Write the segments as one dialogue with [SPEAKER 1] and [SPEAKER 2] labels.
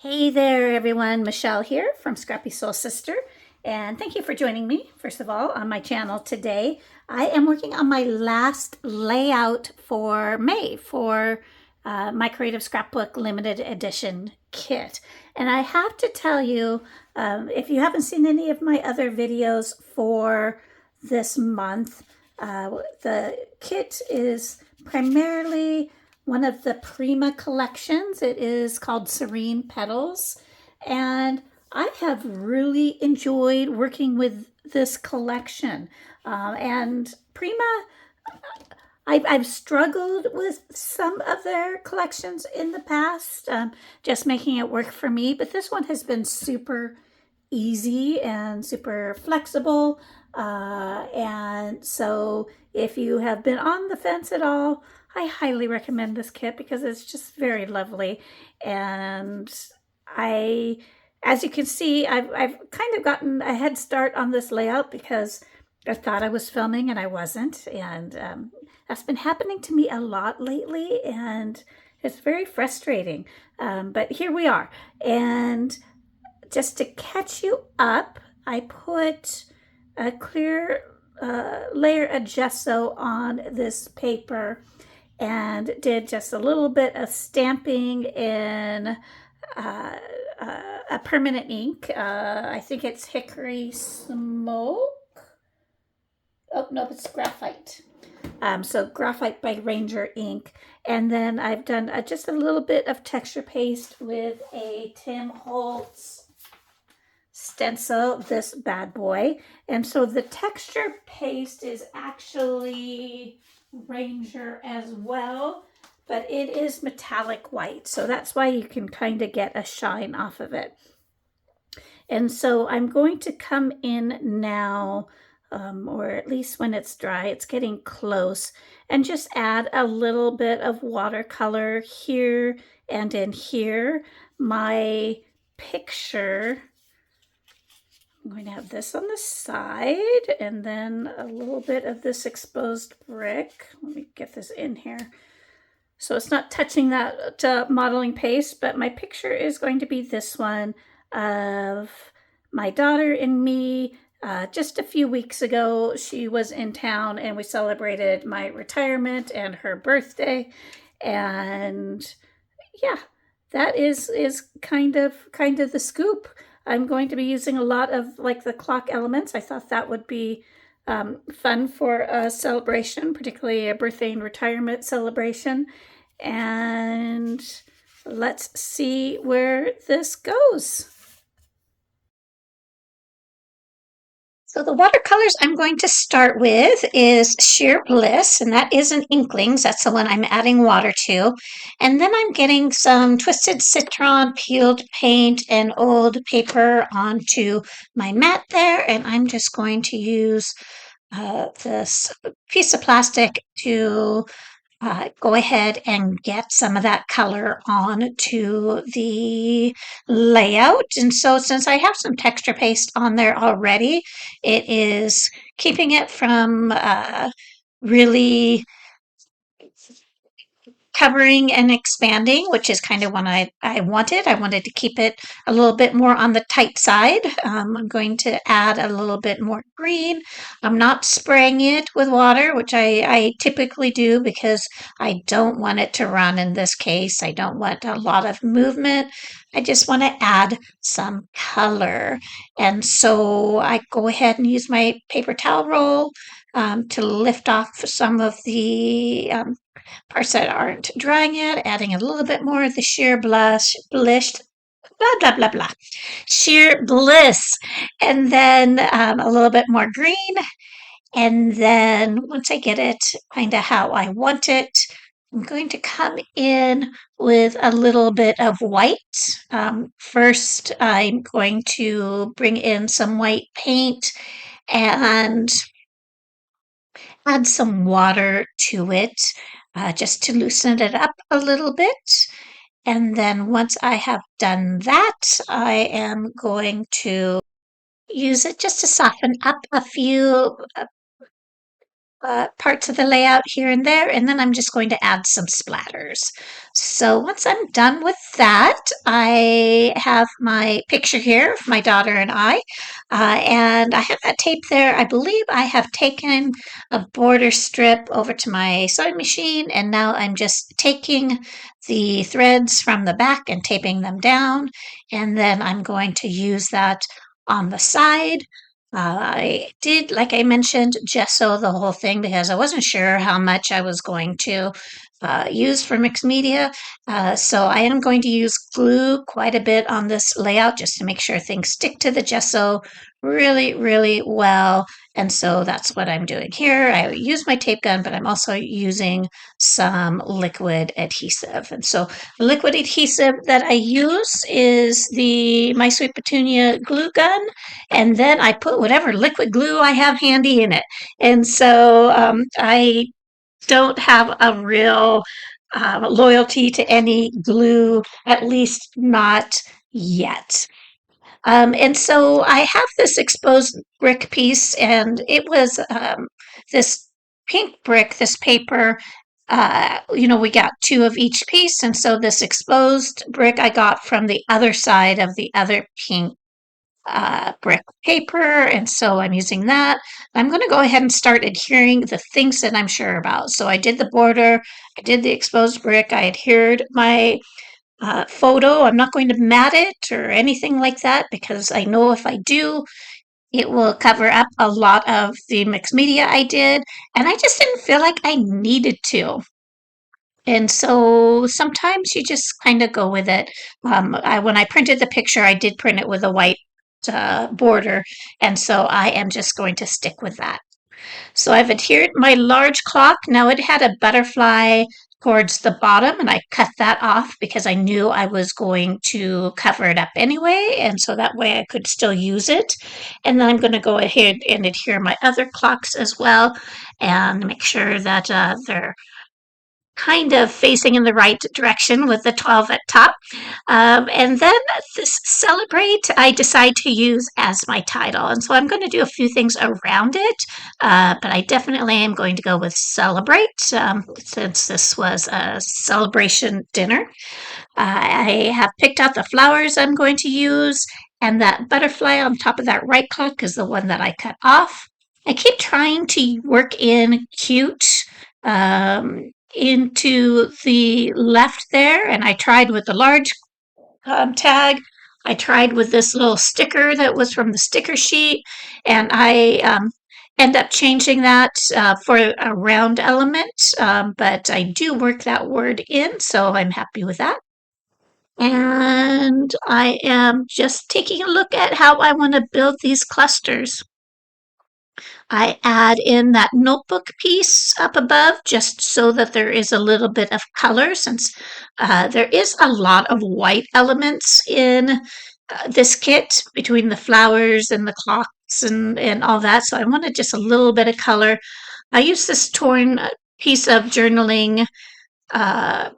[SPEAKER 1] Hey there, everyone. Michelle here from Scrappy Soul Sister. And thank you for joining me, first of all, on my channel today. I am working on my last layout for May for my Creative Scrapbook Limited Edition kit. And I have to tell you, if you haven't seen any of my other videos for this month, the kit is primarily one of the Prima collections. It is called Serene Petals. And I have really enjoyed working with this collection. And Prima, I've struggled with some of their collections in the past, just making it work for me. But this one has been super easy and super flexible. And so if you have been on the fence at all, I highly recommend this kit because it's just very lovely. And as you can see, I've kind of gotten a head start on this layout because I thought I was filming and I wasn't. And that's been happening to me a lot lately, and it's very frustrating. But here we are. And just to catch you up, I put a clear layer of gesso on this paper and did just a little bit of stamping in a permanent ink. I think it's Hickory Smoke. Oh, no, it's graphite. So graphite by Ranger ink. And then I've done just a little bit of texture paste with a Tim Holtz stencil, this bad boy. And so the texture paste is actually Ranger as well, but it is metallic white. So that's why you can kind of get a shine off of it. And so I'm going to come in now, or at least when it's dry, it's getting close, and just add a little bit of watercolor here and in here. My picture, I'm going to have this on the side and then a little bit of this exposed brick. Let me get this in here. So it's not touching that modeling paste, but my picture is going to be this one of my daughter and me. Just a few weeks ago, she was in town and we celebrated my retirement and her birthday. And yeah, that is kind of the scoop. I'm going to be using a lot of like the clock elements. I thought that would be fun for a celebration, particularly a birthday and retirement celebration. And let's see where this goes. So the watercolors I'm going to start with is Sheer Bliss, and that is an Inklings. That's the one I'm adding water to. And then I'm getting some Twisted Citron peeled paint and old paper onto my mat there, and I'm just going to use this piece of plastic to go ahead and get some of that color on to the layout. And so since I have some texture paste on there already, it is keeping it from really covering and expanding, which is kind of what I wanted. I wanted to keep it a little bit more on the tight side. I'm going to add a little bit more green. I'm not spraying it with water, which I typically do because I don't want it to run in this case. I don't want a lot of movement. I just want to add some color. And so I go ahead and use my paper towel roll to lift off some of the parts that aren't drying yet, adding a little bit more of the sheer bliss, blah, blah, blah, blah, sheer bliss, and then a little bit more green. And then once I get it kind of how I want it, I'm going to come in with a little bit of white. First, I'm going to bring in some white paint and add some water to it just to loosen it up a little bit. And then once I have done that, I am going to use it just to soften up a few parts of the layout here and there, and then I'm just going to add some splatters. So once I'm done with that, I have my picture here of my daughter and I have that tape there. I believe I have taken a border strip over to my sewing machine, and now I'm just taking the threads from the back and taping them down, and then I'm going to use that on the side. I did, like I mentioned, gesso the whole thing because I wasn't sure how much I was going to use for mixed media. So I am going to use glue quite a bit on this layout just to make sure things stick to the gesso really, really well. And so that's what I'm doing here. I use my tape gun, but I'm also using some liquid adhesive. And so the liquid adhesive that I use is the My Sweet Petunia glue gun, and then I put whatever liquid glue I have handy in it. And so I don't have a real loyalty to any glue, at least not yet. And so I have this exposed brick piece, and it was this pink brick, this paper. We got two of each piece, and so this exposed brick I got from the other side of the other pink brick paper, and so I'm using that. I'm going to go ahead and start adhering the things that I'm sure about. So I did the border, I did the exposed brick, I adhered my photo. I'm not going to mat it or anything like that because I know if I do, it will cover up a lot of the mixed media I did, and I just didn't feel like I needed to. And so sometimes you just kind of go with it. When I printed the picture, I did print it with a white border, and so I am just going to stick with that. So I've adhered my large clock. Now it had a butterfly towards the bottom, and I cut that off because I knew I was going to cover it up anyway, and so that way I could still use it. And then I'm going to go ahead and adhere my other clocks as well and make sure that they're kind of facing in the right direction with the 12 at top. And then this celebrate, I decide to use as my title. And so I'm going to do a few things around it, but I definitely am going to go with celebrate since this was a celebration dinner. I have picked out the flowers I'm going to use, and that butterfly on top of that right clock is the one that I cut off. I keep trying to work in cute into the left there, and I tried with the large tag. I tried with this little sticker that was from the sticker sheet, and I end up changing that for a round element, but I do work that word in, so I'm happy with that. And I am just taking a look at how I want to build these clusters. I add in that notebook piece up above just so that there is a little bit of color since there is a lot of white elements in this kit between the flowers and the clocks and all that. So I wanted just a little bit of color. I use this torn piece of journaling uh,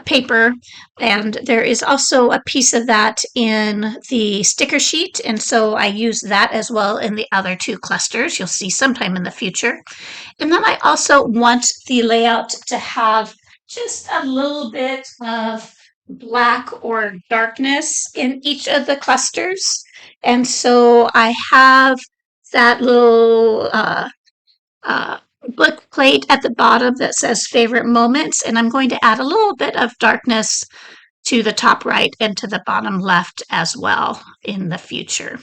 [SPEAKER 1] paper, and there is also a piece of that in the sticker sheet, and so I use that as well in the other two clusters you'll see sometime in the future. And then I also want the layout to have just a little bit of black or darkness in each of the clusters, and so I have that little uh, book plate at the bottom that says favorite moments, and I'm going to add a little bit of darkness to the top right and to the bottom left as well in the future.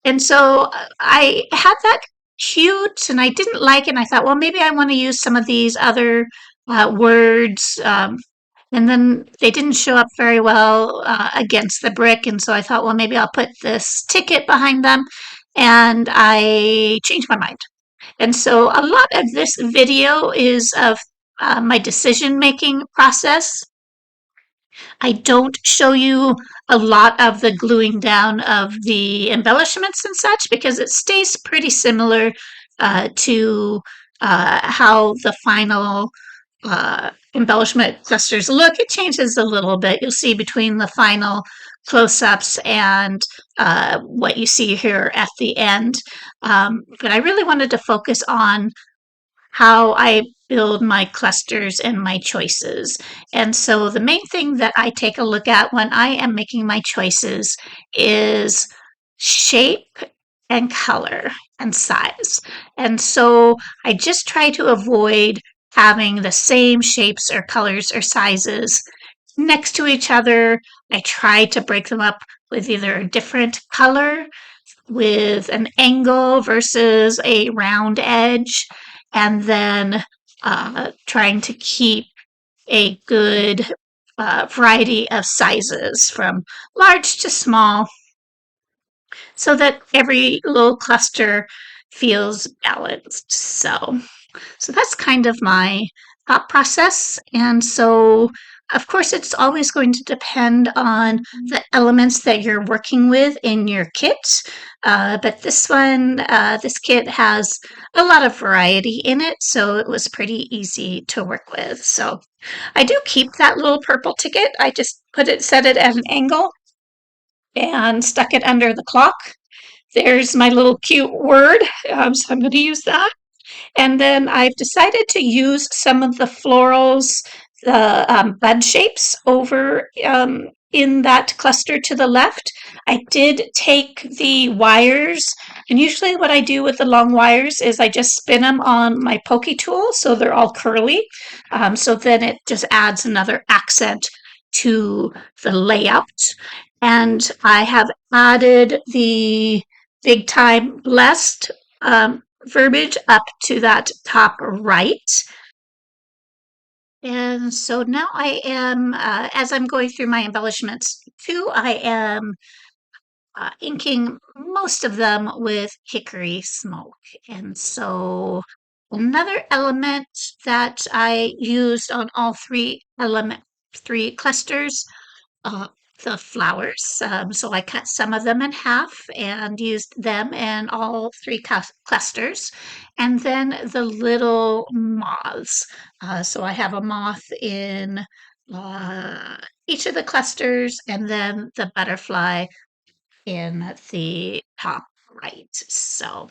[SPEAKER 1] And so I had that cute and I didn't like it, and I thought, well, maybe I want to use some of these other words. And then they didn't show up very well against the brick, and so I thought, well, maybe I'll put this ticket behind them, and I changed my mind. And so a lot of this video is of my decision-making process. I don't show you a lot of the gluing down of the embellishments and such because it stays pretty similar to how the final embellishment clusters look. It changes a little bit. You'll see between the final close-ups and what you see here at the end. But I really wanted to focus on how I build my clusters and my choices. And so the main thing that I take a look at when I am making my choices is shape and color and size. And so I just try to avoid having the same shapes or colors or sizes next to each other. I try to break them up with either a different color with an angle versus a round edge, and then trying to keep a good variety of sizes from large to small so that every little cluster feels balanced. So that's kind of my thought process. And so, of course, it's always going to depend on the elements that you're working with in your kit. But this kit has a lot of variety in it, so it was pretty easy to work with. So I do keep that little purple ticket. I just set it at an angle and stuck it under the clock. There's my little cute word, so I'm going to use that. And then I've decided to use some of the florals, the bud shapes over in that cluster to the left. I did take the wires, and usually what I do with the long wires is I just spin them on my pokey tool so they're all curly. So then it just adds another accent to the layout. And I have added the big time blessed verbiage up to that top right. And so now I am, as I'm going through my embellishments too, I am inking most of them with hickory smoke. And so another element that I used on all three clusters, uh, the flowers. So I cut some of them in half and used them in all three clusters. And then the little moths. So I have a moth in uh, each of the clusters, and then the butterfly in the top right. So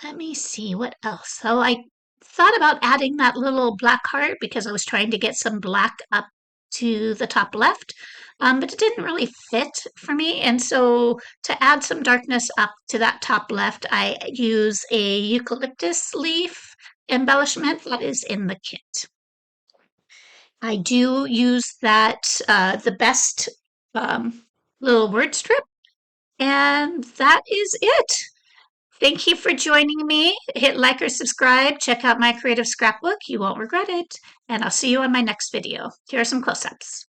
[SPEAKER 1] let me see what else. So I thought about adding that little black heart because I was trying to get some black up to the top left, but it didn't really fit for me. And so to add some darkness up to that top left, I use a eucalyptus leaf embellishment that is in the kit. I do use the best little word strip, and that is it. Thank you for joining me. Hit like or subscribe. Check out my creative scrapbook. You won't regret it. And I'll see you on my next video. Here are some close-ups.